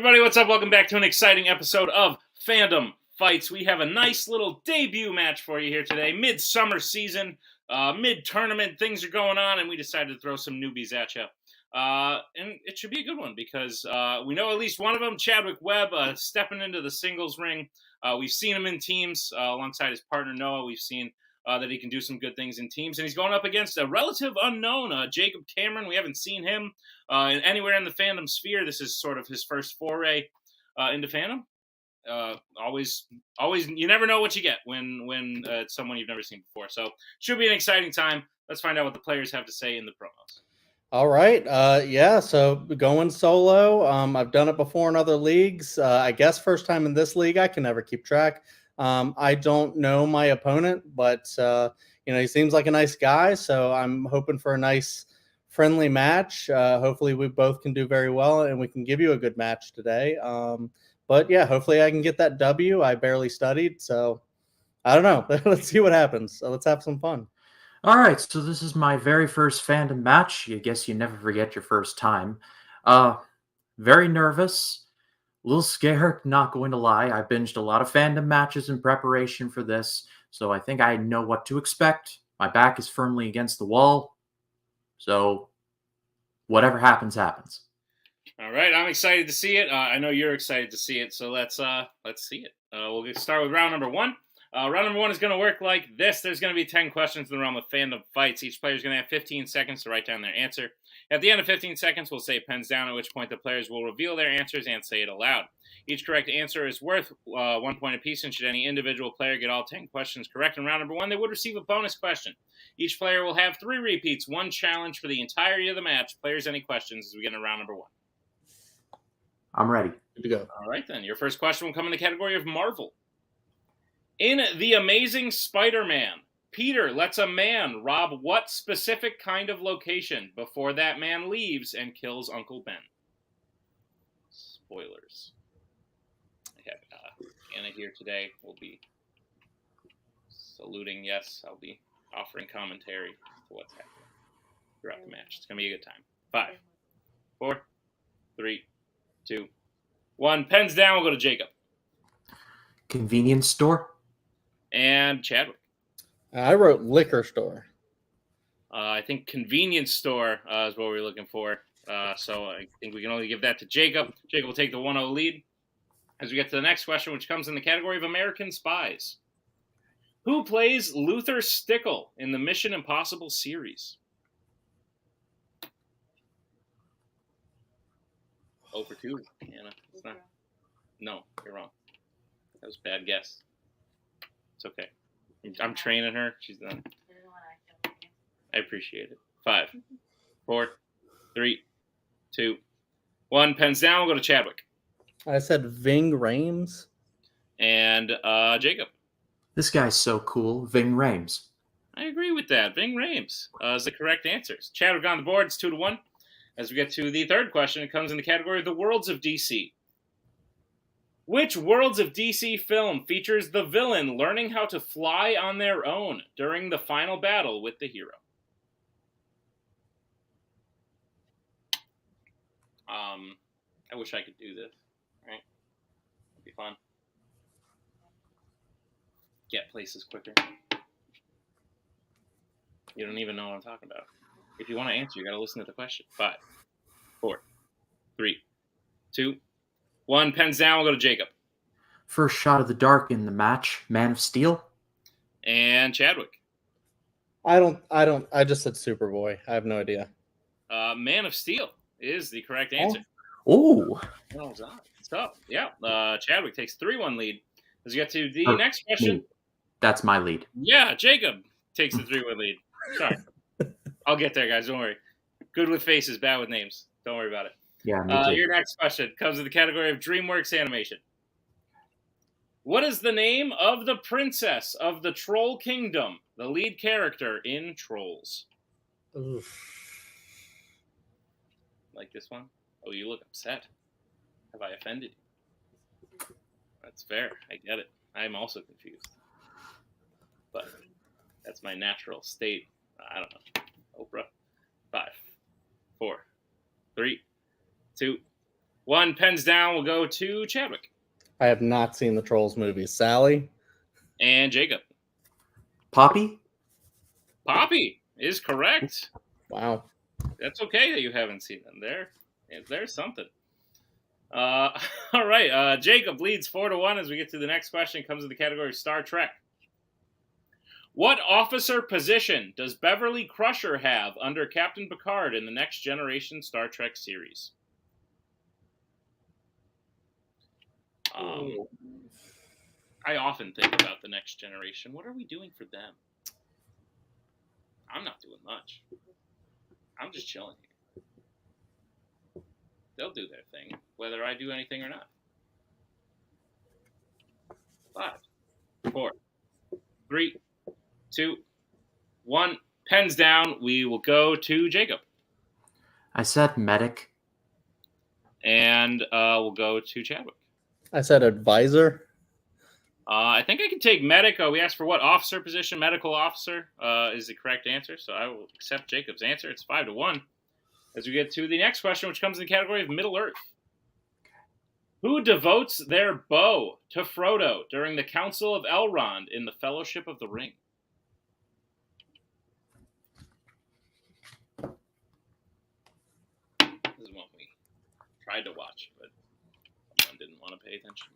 everybody, what's up? Welcome back to an exciting episode of Fandom Fights. We have a nice little debut match for you here today. Mid-summer season, mid-tournament, things are going on, and we decided to throw some newbies at you. And it should be a good one because we know at least one of them, Chadwick Webb, stepping into the singles ring. We've seen him in teams alongside his partner Noah. We've seen that he can do some good things in teams. And he's going up against a relative unknown, Jacob Cameron. We haven't seen him anywhere in the fandom sphere. This is sort of his first foray into fandom. Always, you never know what you get when it's someone you've never seen before. So should be an exciting time. Let's find out what the players have to say in the promos. All right. Yeah, so going solo. I've done it before in other leagues. I guess first time in this league. I can never keep track. I don't know my opponent, but he seems like a nice guy, so I'm hoping for a nice, friendly match. Hopefully we both can do very well, and we can give you a good match today. But yeah, hopefully I can get that W. I barely studied, so I don't know. Let's see what happens. So let's have some fun. All right, so this is my very first fandom match. I guess you never forget your first time. Very nervous. A little scared, not going to lie. I binged a lot of fandom matches in preparation for this, so I think I know what to expect. My back is firmly against the wall, so whatever happens, happens. All right, I'm excited to see it. I know you're excited to see it, so let's see it. We'll start with round number one. Round number one is going to work like this. There's going to be 10 questions in the realm of fandom fights. Each player is going to have 15 seconds to write down their answer. At the end of 15 seconds, we'll say pens down, at which point the players will reveal their answers and say it aloud. Each correct answer is worth 1 point apiece, and should any individual player get all 10 questions correct in round number one, they would receive a bonus question. Each player will have 3 repeats, 1 challenge for the entirety of the match. Players, any questions as we get into round number one? I'm ready. Good to go. All right, then. Your first question will come in the category of Marvel. In The Amazing Spider-Man, Peter lets a man rob what specific kind of location before that man leaves and kills Uncle Ben? Spoilers. I have Anna here today. We'll be saluting. Yes, I'll be offering commentary to what's happening throughout the match. It's going to be a good time. 5, 4, 3, 2, 1. Pens down. We'll go to Jacob. Convenience store. And Chadwick. I wrote liquor store. I think convenience store is what we're looking for. So I think we can only give that to Jacob. Jacob will take the 1-0 lead. As we get to the next question, which comes in the category of American Spies. Who plays Luther Stickle in the Mission Impossible series? 0 for 2, Anna. It's not. No, you're wrong. That was a bad guess. It's okay. I'm training her. She's done. I appreciate it. 5, 4, 3, 2, 1. Pens down. We'll go to Chadwick. I said Ving Rhames. And Jacob. This guy's so cool. Ving Rhames. I agree with that. Ving Rhames is the correct answers. Chadwick on the board. It's 2-1. As we get to the third question, it comes in the category of the Worlds of DC. Which Worlds of DC film features the villain learning how to fly on their own during the final battle with the hero? I wish I could do this. Right? It'd be fun. Get places quicker. You don't even know what I'm talking about. If you want to answer, you got to listen to the question. 5, 4, 3, 2, 1. Pens down. We'll go to Jacob. First shot of the dark in the match. Man of Steel. And Chadwick. I just said Superboy. I have no idea. Man of Steel is the correct answer. Oh. Well done. So, yeah. Chadwick takes 3-1 lead. As we get to the next question. That's my lead. Yeah, Jacob takes the 3-1 lead. Sorry. I'll get there, guys. Don't worry. Good with faces, bad with names. Don't worry about it. Yeah, me too. Your next question comes in the category of DreamWorks animation. What is the name of the princess of the Troll Kingdom, the lead character in Trolls? Oof. Like this one? Oh, you look upset. Have I offended you? That's fair. I get it. I'm also confused. But that's my natural state. I don't know. Oprah. 5, 4, 3, 2, 1 pens down will go to Chadwick. I have not seen the Trolls movies. Sally? And Jacob. Poppy? Poppy is correct. Wow. That's okay that you haven't seen them. There's something. All right. Jacob leads 4-1 as we get to the next question. It comes in the category of Star Trek. What officer position does Beverly Crusher have under Captain Picard in the Next Generation Star Trek series? I often think about the Next Generation. What are we doing for them? I'm not doing much. I'm just chilling here. They'll do their thing, whether I do anything or not. 5, 4, 3, 2, 1. Pens down. We will go to Jacob. I said medic. And we'll go to Chadwick. I said advisor. I think I can take medic. We asked for what officer position? Medical officer is the correct answer. So I will accept Jacob's answer. It's 5-1. As we get to the next question, which comes in the category of Middle Earth. Who devotes their bow to Frodo during the Council of Elrond in the Fellowship of the Ring? This is one we tried to watch, but someone didn't want to pay attention.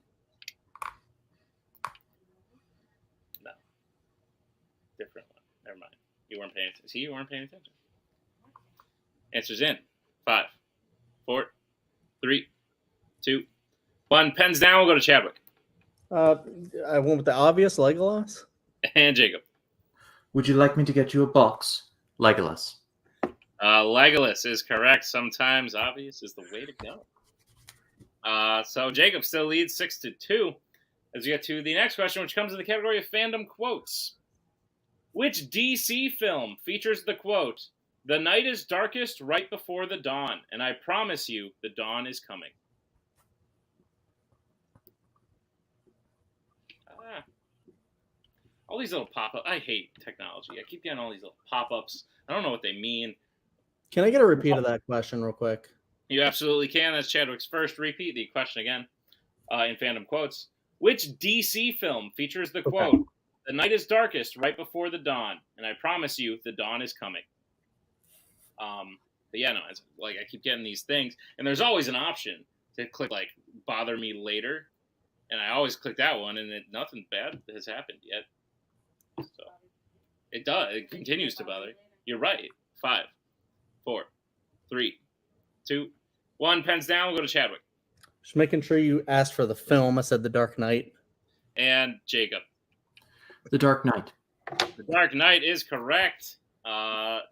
No. Different one. Never mind. You weren't paying attention. See, you weren't paying attention. Answer's in. 5, 4, 3, 2, 1. Pens down. We'll go to Chadwick. I went with the obvious, Legolas. And Jacob. Would you like me to get you a box? Legolas. Legolas is correct. Sometimes obvious is the way to go. So Jacob still leads 6-2. As we get to the next question, which comes in the category of fandom quotes. Which DC film features the quote, "The night is darkest right before the dawn, and I promise you the dawn is coming"? All these little pop-ups. I hate technology. I keep getting all these little pop-ups. I don't know what they mean. Can I get a repeat of that question real quick? You absolutely can. That's Chadwick's first repeat. The question again in fandom quotes. Which DC film features the quote, "The night is darkest right before the dawn, and I promise you the dawn is coming"? But yeah, no, it's like I keep getting these things, and there's always an option to click like bother me later, and I always click that one, and nothing bad has happened yet. So it does. It continues to bother. You're right. 5, 4, 3, 2, 1. Pens down. We'll go to Chadwick. Just making sure you asked for the film. I said The Dark Knight. And Jacob. The Dark Knight. The Dark Knight is correct.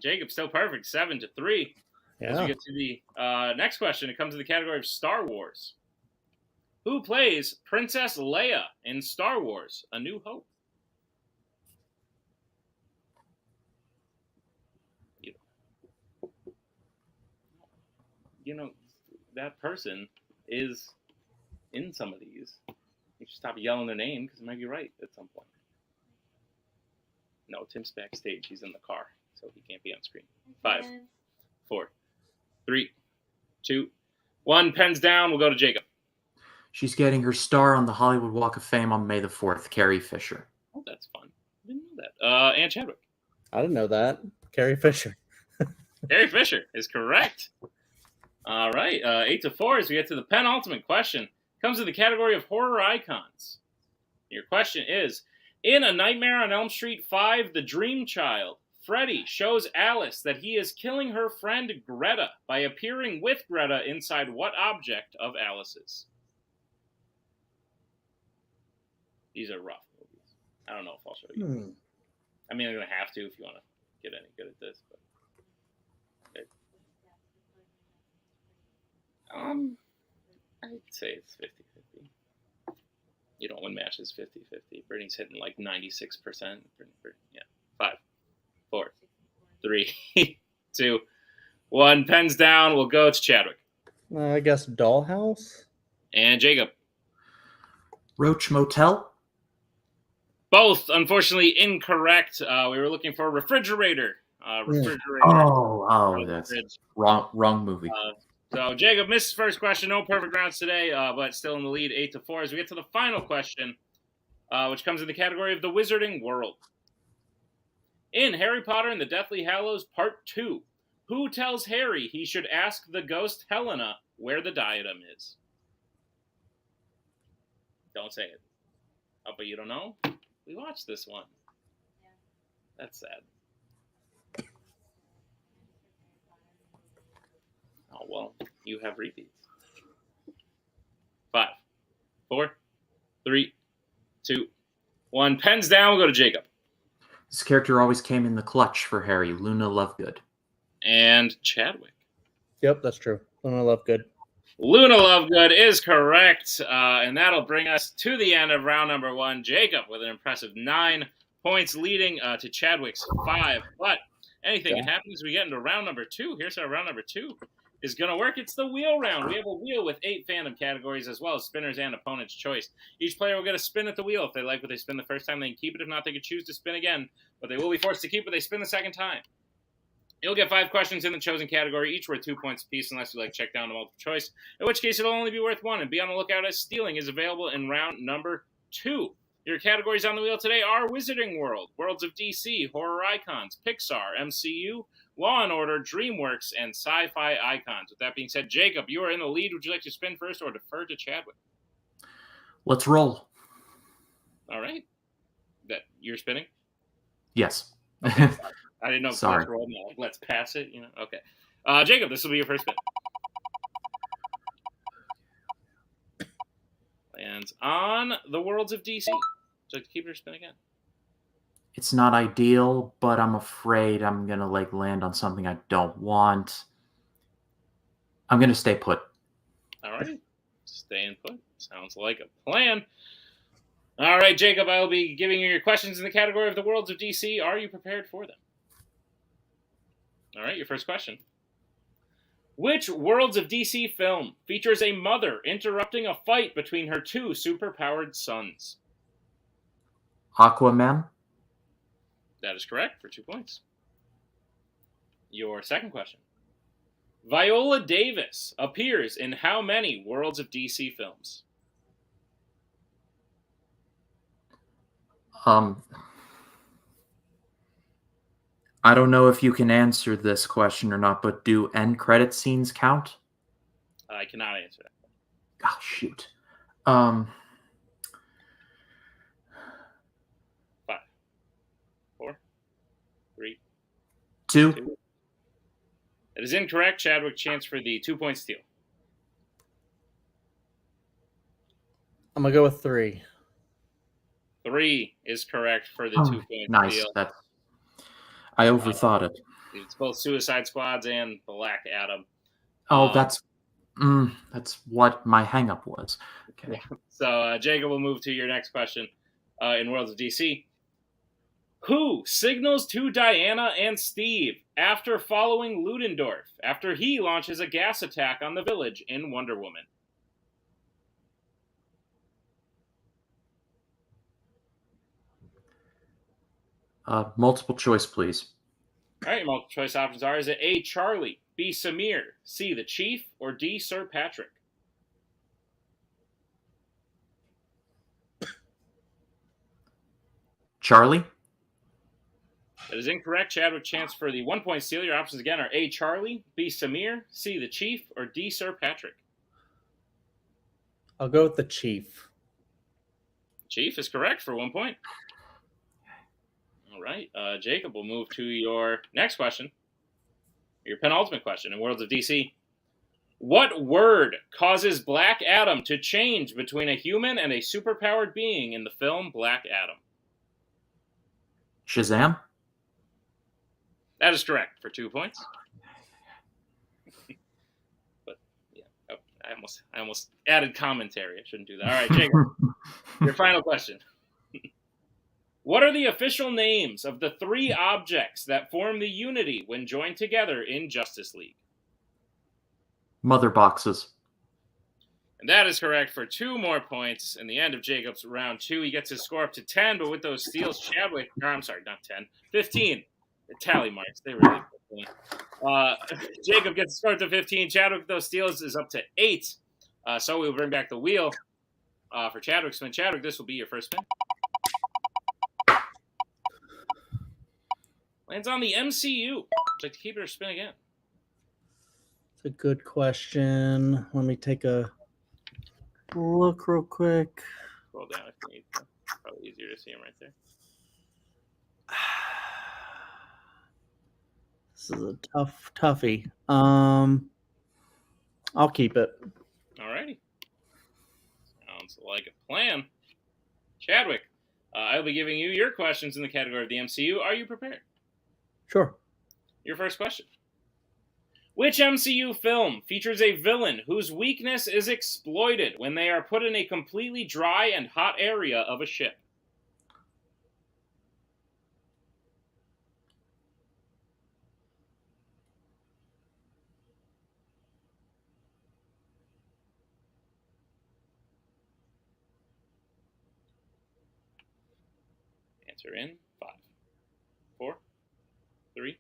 Jacob still perfect. 7-3. Yeah. As we get to the next question, it comes to the category of Star Wars. Who plays Princess Leia in Star Wars: A New Hope? You know, that person is in some of these. You should stop yelling their name because it might be right at some point. No, Tim's backstage. He's in the car, so he can't be on screen. 5, 4, 3, 2, 1. Pens down. We'll go to Jacob. She's getting her star on the Hollywood Walk of Fame on May the 4th, Carrie Fisher. Oh, that's fun. I didn't know that. And Chadwick. I didn't know that. Carrie Fisher. Carrie Fisher is correct. All right, 8-4 as we get to the penultimate question. Comes in the category of horror icons. Your question is, in A Nightmare on Elm Street 5, The Dream Child, Freddy shows Alice that he is killing her friend Greta by appearing with Greta inside what object of Alice's? These are rough movies. I don't know if I'll show you. I mean, I'm going to have to if you want to get any good at this, but... I'd say it's 50-50. You don't win matches 50-50. Brittany's hitting like 96%. Yeah. 5, 4, 3, 2, 1. Pens down. We'll go to Chadwick. I guess Dollhouse. And Jacob. Roach Motel. Both, unfortunately, incorrect. We were looking for refrigerator. Refrigerator. Oh, that's wrong movie. So Jacob missed his first question. No perfect rounds today, but still in the lead 8-4 as we get to the final question, which comes in the category of the Wizarding World. In Harry Potter and the Deathly Hallows Part 2, who tells Harry he should ask the ghost Helena where the diadem is? Don't say it. Oh, but you don't know? We watched this one. Yeah. That's sad. Oh, well, you have repeats. 5, 4, 3, 2, 1. Pens down. We'll go to Jacob. This character always came in the clutch for Harry, Luna Lovegood. And Chadwick. Yep, that's true. Luna Lovegood. Luna Lovegood is correct, and that'll bring us to the end of round number 1. Jacob with an impressive 9 points, leading to Chadwick's 5. But anything can happen as we get into round number 2. Here's how round number 2 is going to work. It's the wheel round. We have a wheel with 8 fandom categories as well as spinners and opponent's choice. Each player will get a spin at the wheel. If they like what they spin the first time, they can keep it. If not, they can choose to spin again, but they will be forced to keep what they spin the second time. You'll get 5 questions in the chosen category, each worth 2 points apiece unless you check down to multiple choice, in which case it'll only be worth 1. And be on the lookout as stealing is available in round number 2. Your categories on the wheel today are Wizarding World, Worlds of DC, Horror Icons, Pixar, MCU, Law & Order, DreamWorks, and Sci-Fi Icons. With that being said, Jacob, you are in the lead. Would you like to spin first or defer to Chadwick? Let's roll. All right. That you're spinning? Yes. Okay, I didn't know. Sorry. Let's roll. No, let's pass it. Okay. Jacob, this will be your first spin. Lands on the Worlds of DC. Would you like to keep your spin again? It's not ideal, but I'm afraid I'm going to land on something I don't want. I'm going to stay put. All right. Staying put. Sounds like a plan. All right, Jacob, I will be giving you your questions in the category of the Worlds of DC. Are you prepared for them? All right, your first question. Which Worlds of DC film features a mother interrupting a fight between her 2 superpowered sons? Aquaman? That is correct for 2 points. Your second question. Viola Davis appears in how many Worlds of DC films? I don't know if you can answer this question or not, but do end credit scenes count? I cannot answer that. Oh, shoot. 5, 4, 3, 2. It is incorrect. Chadwick, chance for the 2-point steal. I'm going to go with 3. 3 is correct for the 2-point nice. steal. I overthought it. It's both Suicide Squads and Black Adam. Oh, that's what my hang-up was. Okay. So Jacob will move to your next question in Worlds of DC. Who signals to Diana and Steve after following Ludendorff after he launches a gas attack on the village in Wonder Woman? Multiple choice, please. All right, your multiple choice options are: is it A, Charlie, B, Samir, C, the Chief, or D, Sir Patrick? Charlie? That is incorrect. Chadwick, chance for the 1-point steal. Your options again are A, Charlie, B, Samir, C, the Chief, or D, Sir Patrick. I'll go with the Chief. Chief is correct for 1 point. All right, Jacob, we'll move to your next question. Your penultimate question in Worlds of DC. What word causes Black Adam to change between a human and a superpowered being in the film Black Adam? Shazam? That is correct for 2 points. But yeah, I almost added commentary. I shouldn't do that. All right, Jacob, your final question. What are the official names of the 3 objects that form the Unity when joined together in Justice League? Mother boxes. And that is correct for 2 more points. In the end of Jacob's round 2, he gets his score up to 10, but with those steals, Chadwick, or I'm sorry, not 10, 15. The tally marks, they really Jacob gets to start to 15. Chadwick, with those steals, is up to 8. So we'll bring back the wheel for Chadwick spin. Chadwick, this will be your first spin. Lands on the MCU. Would you like to keep it or spin again? It's a good question. Let me take a look real quick. Scroll down if you need to. Probably easier to see him right there. This is a toughie. I'll keep it. Alrighty. Sounds like a plan. Chadwick, I'll be giving you your questions in the category of the MCU. Are you prepared? Sure. Your first question. Which MCU film features a villain whose weakness is exploited when they are put in a completely dry and hot area of a ship? Answer in 5, 4, 3,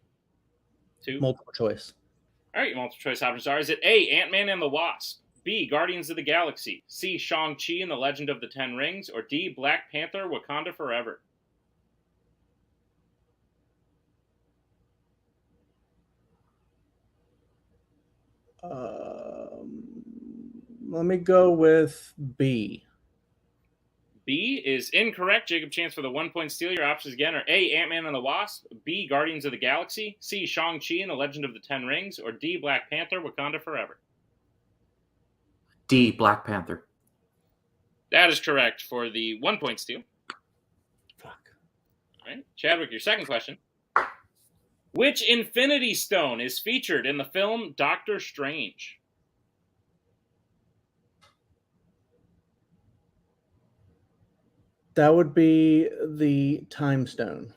2. Multiple choice. All right, your multiple choice options are: is it A, Ant-Man and the Wasp, B, Guardians of the Galaxy, C, Shang-Chi and the Legend of the Ten Rings, or D, Black Panther, Wakanda Forever? Let me go with B. B is incorrect. Jacob, chance for the 1-point steal. Your options again are A, Ant-Man and the Wasp, B, Guardians of the Galaxy, C, Shang-Chi and the Legend of the Ten Rings, or D, Black Panther, Wakanda Forever. D, Black Panther. That is correct for the 1-point steal. Fuck. All right, Chadwick, your second question. Which Infinity Stone is featured in the film Doctor Strange? That would be the Time Stone.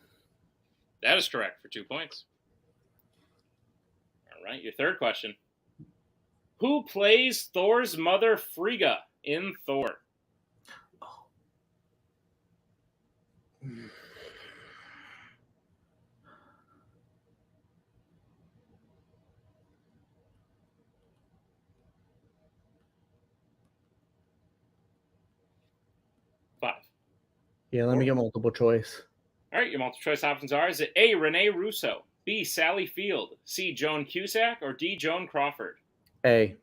That is correct for 2 points. All right, your third question. Who plays Thor's mother Frigga in Thor? Five. Yeah, let me get multiple choice. All right, your multiple choice options are: is it A, Renee Russo, B, Sally Field, C, Joan Cusack, or D, Joan Crawford? A.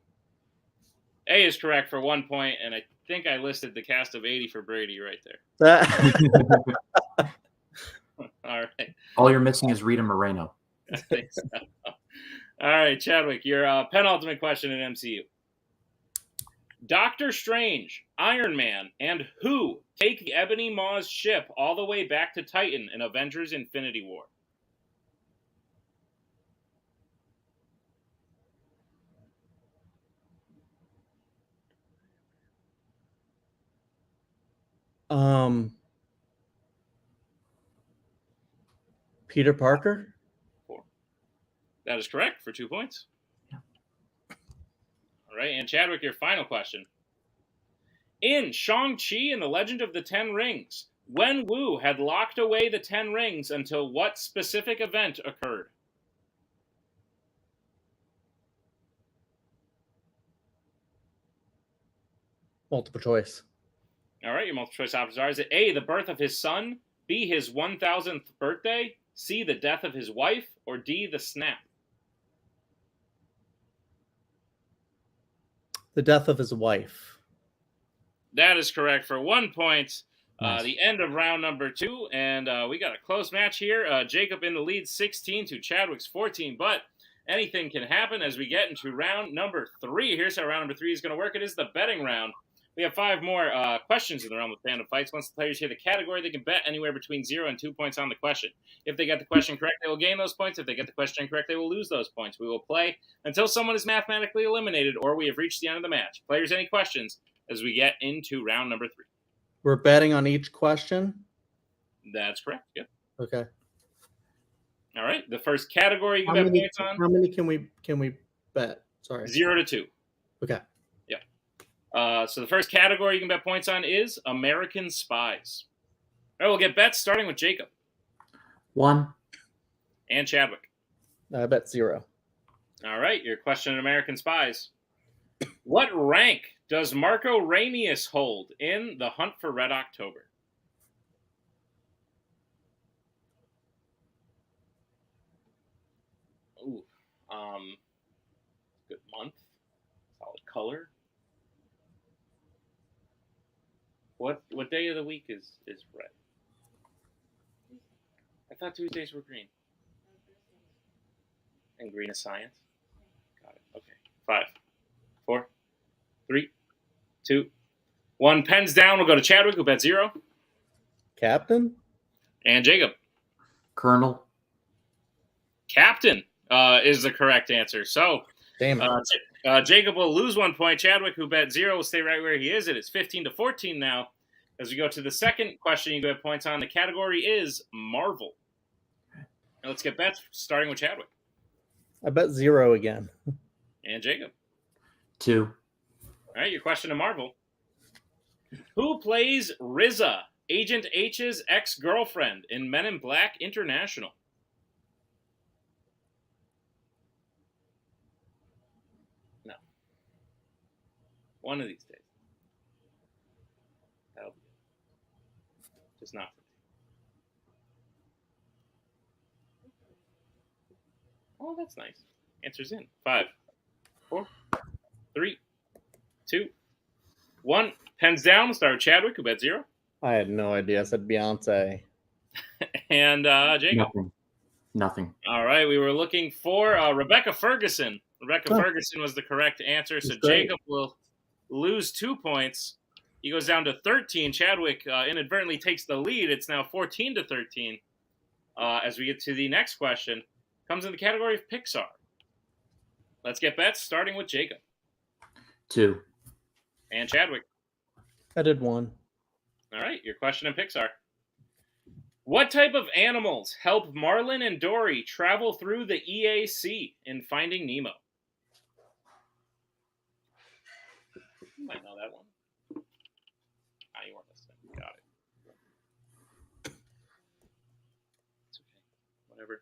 A is correct for 1 point, and I think I listed the cast of 80 for Brady right there. All right. All you're missing is Rita Moreno. I think so. All right, Chadwick, your penultimate question in MCU. Doctor Strange, Iron Man, and who take the Ebony Maw's ship all the way back to Titan in Avengers Infinity War? Peter Parker? 4. That is correct for 2 points. Yeah. All right, and Chadwick, your final question. In Shang-Chi and the Legend of the Ten Rings, Wen Wu had locked away the Ten Rings until what specific event occurred? Multiple choice. All right, your multiple choice options are: is it A, the birth of his son, B, his 1000th birthday, C, the death of his wife, or D, the snap? The death of his wife. That is correct for 1 point. Nice. The end of round number 2, and we got a close match here. Jacob in the lead, 16 to Chadwick's 14, but anything can happen as we get into round number 3. Here's how round number 3 is going to work. It is the betting round. We have 5 more questions in the realm of Fandom Fights. Once the players hear the category, they can bet anywhere between 0 and 2 points on the question. If they get the question correct, they will gain those points. If they get the question incorrect, they will lose those points. We will play until someone is mathematically eliminated or we have reached the end of the match. Players, any questions as we get into round number 3? We're betting on each question? That's correct. Yep. Okay. All right. The first category you bet points on? How many can we bet? Sorry. 0 to 2. Okay. So the first category you can bet points on is American Spies. All right, we'll get bets starting with Jacob. 1. And Chadwick. I bet 0. All right, your question on American Spies. What rank does Marco Ramius hold in The Hunt for Red October? Ooh, good month, solid color. What day of the week is red? I thought Tuesdays were green. And green is science. Got it. Okay. 5, 4, 3, 2, 1. Pens down. We'll go to Chadwick, who bet 0. Captain? And Jacob. Colonel. Captain is the correct answer. So, Damn it. Jacob will lose 1 point. Chadwick, who bet 0, will stay right where he is. It is 15-14 now. As we go to the second question you get points on, the category is Marvel. Now let's get bets, starting with Chadwick. I bet 0 again. And Jacob. 2. All right, your question to Marvel. Who plays Riza, Agent H's ex-girlfriend in Men in Black International? No. One of these days. That'll be it. Just not. Oh, that's nice. Answer's in. 5, 4, 3, 2, 1. Pens down. We'll start with Chadwick, who bet 0. I had no idea. I said Beyonce. And Jacob. Nothing. All right. We were looking for Rebecca Ferguson. Rebecca Ferguson was the correct answer. So Jacob will lose 2 points. He goes down to 13. Chadwick inadvertently takes the lead. It's now 14-13. As we get to the next question, comes in the category of Pixar. Let's get bets, starting with Jacob. 2. And Chadwick. I did 1. All right, your question in Pixar. What type of animals help Marlin and Dory travel through the EAC in Finding Nemo? You might know that one. You weren't listening. Got it. It's okay. Whatever.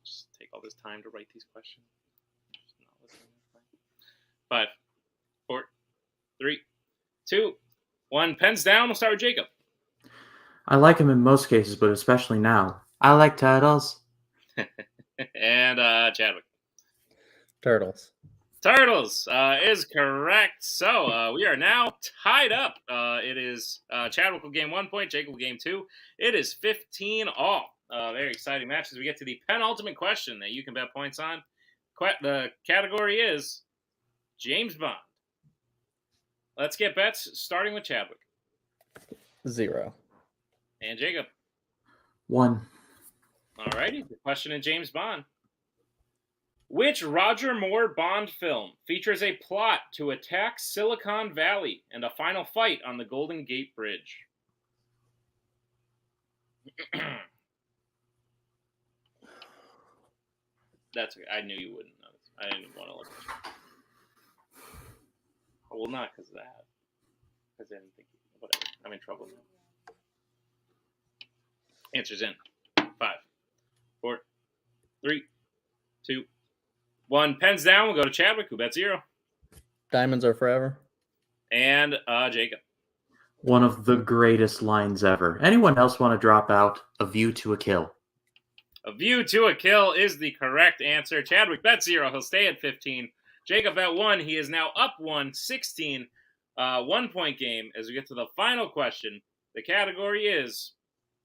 Just take all this time to write these questions. Just not listening. 5, 4, 3, 2, 1. Pens down. We'll start with Jacob. I like him in most cases, but especially now. I like turtles. And Chadwick. Turtles. Turtles is correct. So we are now tied up. It is Chadwick will gain 1 point, Jacob will gain 2. It is 15 all. Very exciting match as we get to the penultimate question that you can bet points on. The category is James Bond. Let's get bets, starting with Chadwick. 0. And Jacob. 1. All righty. The question in James Bond. Which Roger Moore Bond film features a plot to attack Silicon Valley and a final fight on the Golden Gate Bridge? That's okay. I knew you wouldn't know this. I didn't want to look at you. Well, not because of that. Because I didn't think whatever. I'm in trouble now. Answer's in. 5, 4, 3, 2, 1. Pens down. We'll go to Chadwick, who bet 0. Diamonds are forever. And Jacob. One of the greatest lines ever. Anyone else want to drop out? A View to a Kill. A View to a Kill is the correct answer. Chadwick bet 0. He'll stay at 15. Jacob bet 1. He is now up 1, 16. 1 point game. As we get to the final question, the category is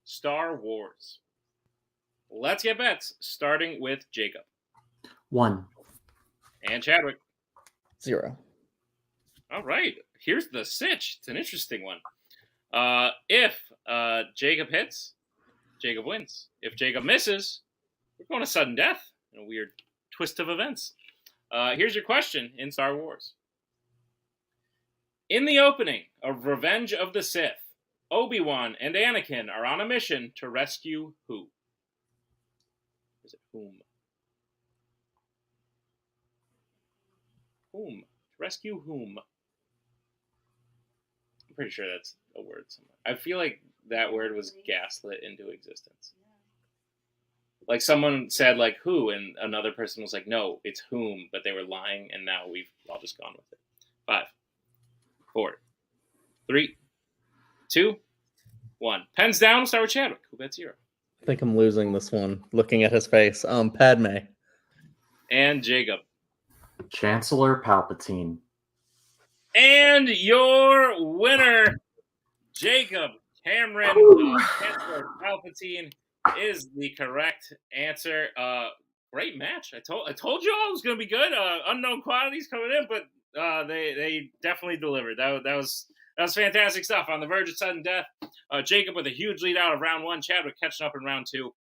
Star Wars. Let's get bets, starting with Jacob. 1. And Chadwick. 0. All right. Here's the sitch. It's an interesting one. If Jacob hits, Jacob wins. If Jacob misses, we're going to sudden death in a weird twist of events. Here's your question in Star Wars. In the opening of Revenge of the Sith, Obi-Wan and Anakin are on a mission to rescue who? Is it whom? Whom? Rescue whom? I'm pretty sure that's a word somewhere. I feel like that word was gaslit into existence. like someone said like who, and another person was like, no, it's whom, but they were lying, and now we've all just gone with it. 5, 4, 3, 2, 1. Pens down. We'll start with Chadwick. Who bet 0? I think I'm losing this one. Looking at his face, Padme. And Jacob. Chancellor Palpatine. And your winner, Jacob Cameron, Chancellor Palpatine, is the correct answer. Great match. I told you all it was going to be good. Unknown quantities coming in, but they definitely delivered. That was fantastic stuff. On the verge of sudden death, Jacob with a huge lead out of round 1. Chadwick catching up in round 2,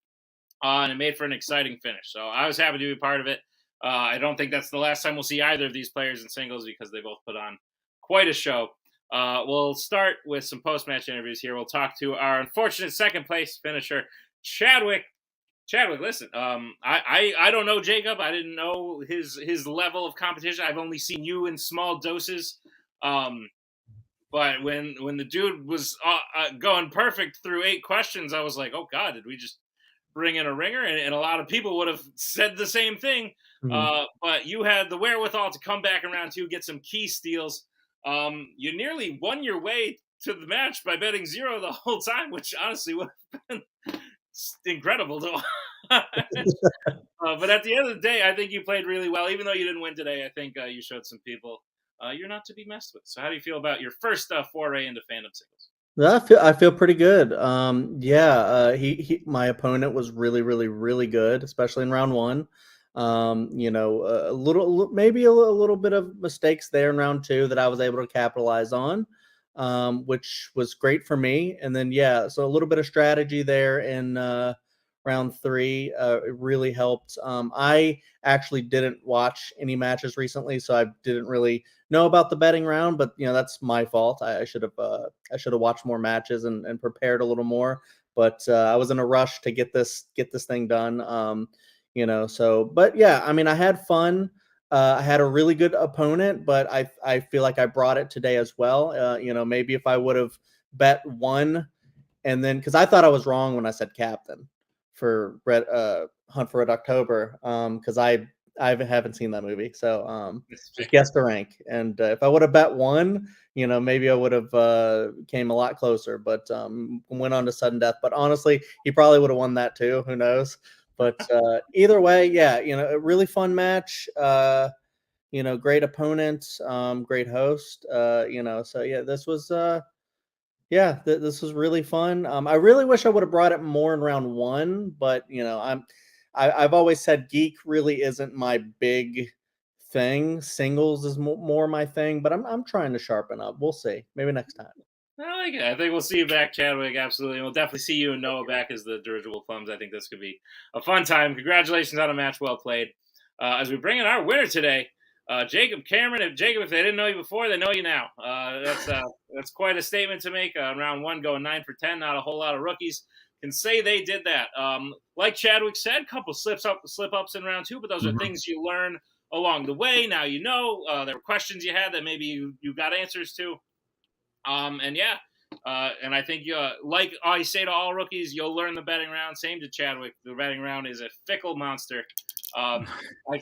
and it made for an exciting finish. So I was happy to be part of it. I don't think that's the last time we'll see either of these players in singles because they both put on quite a show. We'll start with some post-match interviews here. We'll talk to our unfortunate second place finisher, Chadwick. Chadwick, listen, I don't know Jacob. I didn't know his level of competition. I've only seen you in small doses. But when the dude was going perfect through 8 questions, I was like, oh God, did we just bring in a ringer? And a lot of people would have said the same thing. Mm-hmm. But you had the wherewithal to come back in round 2, get some key steals. You nearly won your way to the match by betting 0 the whole time, which honestly would have been incredible to watch. But at the end of the day, I think you played really well. Even though you didn't win today, I think you showed some people you're not to be messed with. So how do you feel about your first foray into fandom singles? I feel pretty good. My opponent was really, really, really good, especially in round 1. A little bit of mistakes there in round 2 that I was able to capitalize on, which was great for me. And then, so a little bit of strategy there in round 3 it really helped. I actually didn't watch any matches recently, so I didn't really know about the betting round, but that's my fault. I should have watched more matches and prepared a little more, but I was in a rush to get this thing done. I had fun. I had a really good opponent, but I feel like I brought it today as well. Maybe if I would have bet 1, and then because I thought I was wrong when I said captain for Hunt for Red October, because I haven't seen that movie, so just guess the rank. And if I would have bet 1, maybe I would have came a lot closer, but went on to sudden death. But honestly, he probably would have won that too. Who knows? But either way, a really fun match. Great opponent, great host. This was this was really fun. I really wish I would have brought it more in round 1, but I've always said geek really isn't my big thing. Singles is more my thing, but I'm trying to sharpen up. We'll see. Maybe next time. I like it. I think we'll see you back, Chadwick. Absolutely. We'll definitely see you and Noah back as the dirigible plums. I think this could be a fun time. Congratulations on a match well played. As we bring in our winner today, Jacob Cameron. If they didn't know you before, they know you now. That's quite a statement to make. Round 1 going 9 for 10. Not a whole lot of rookies can say they did that. Like Chadwick said, a couple slip ups in round 2, but those are things you learn along the way. Now there were questions you had that maybe you got answers to. And I think like I say to all rookies, you'll learn the betting round. Same to Chadwick. The betting round is a fickle monster. I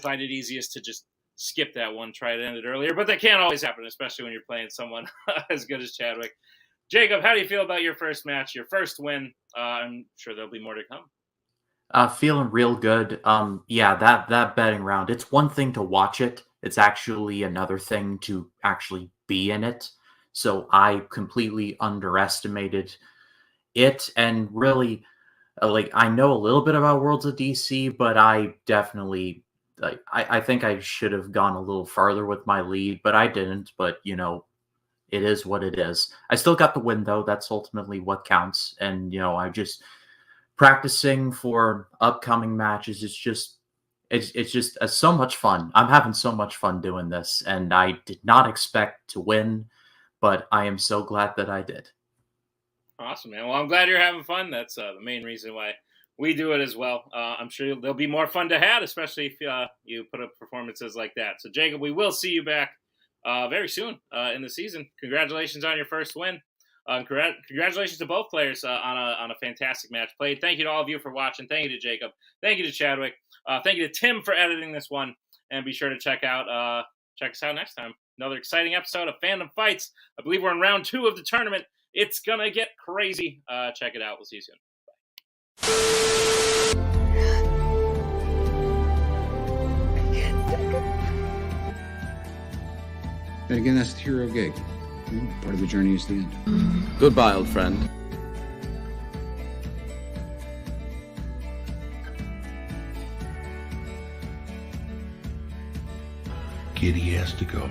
find it easiest to just skip that one, try to end it earlier, but that can't always happen, especially when you're playing someone as good as Chadwick. Jacob, how do you feel about your first match, your first win? I'm sure there'll be more to come. Feeling real good. That betting round, it's one thing to watch it. It's actually another thing to actually be in it. So I completely underestimated it, and really, I know a little bit about Worlds of DC, but I definitely, I think I should have gone a little farther with my lead, but I didn't. But it is what it is. I still got the win though. That's ultimately what counts. And I'm just practicing for upcoming matches. It's just so much fun. I'm having so much fun doing this, and I did not expect to win, but I am so glad that I did. Awesome, man. Well, I'm glad you're having fun. That's the main reason why we do it as well. I'm sure there'll be more fun to have, especially if you put up performances like that. So, Jacob, we will see you back very soon in the season. Congratulations on your first win. Congratulations to both players on a fantastic match played. Thank you to all of you for watching. Thank you to Jacob. Thank you to Chadwick. Thank you to Tim for editing this one. And be sure to check us out next time. Another exciting episode of Fandom Fights. I believe we're in round 2 of the tournament. It's gonna get crazy. Check it out. We'll see you soon. And again, that's the hero gig. Part of the journey is the end. Goodbye, old friend. Kitty has to go.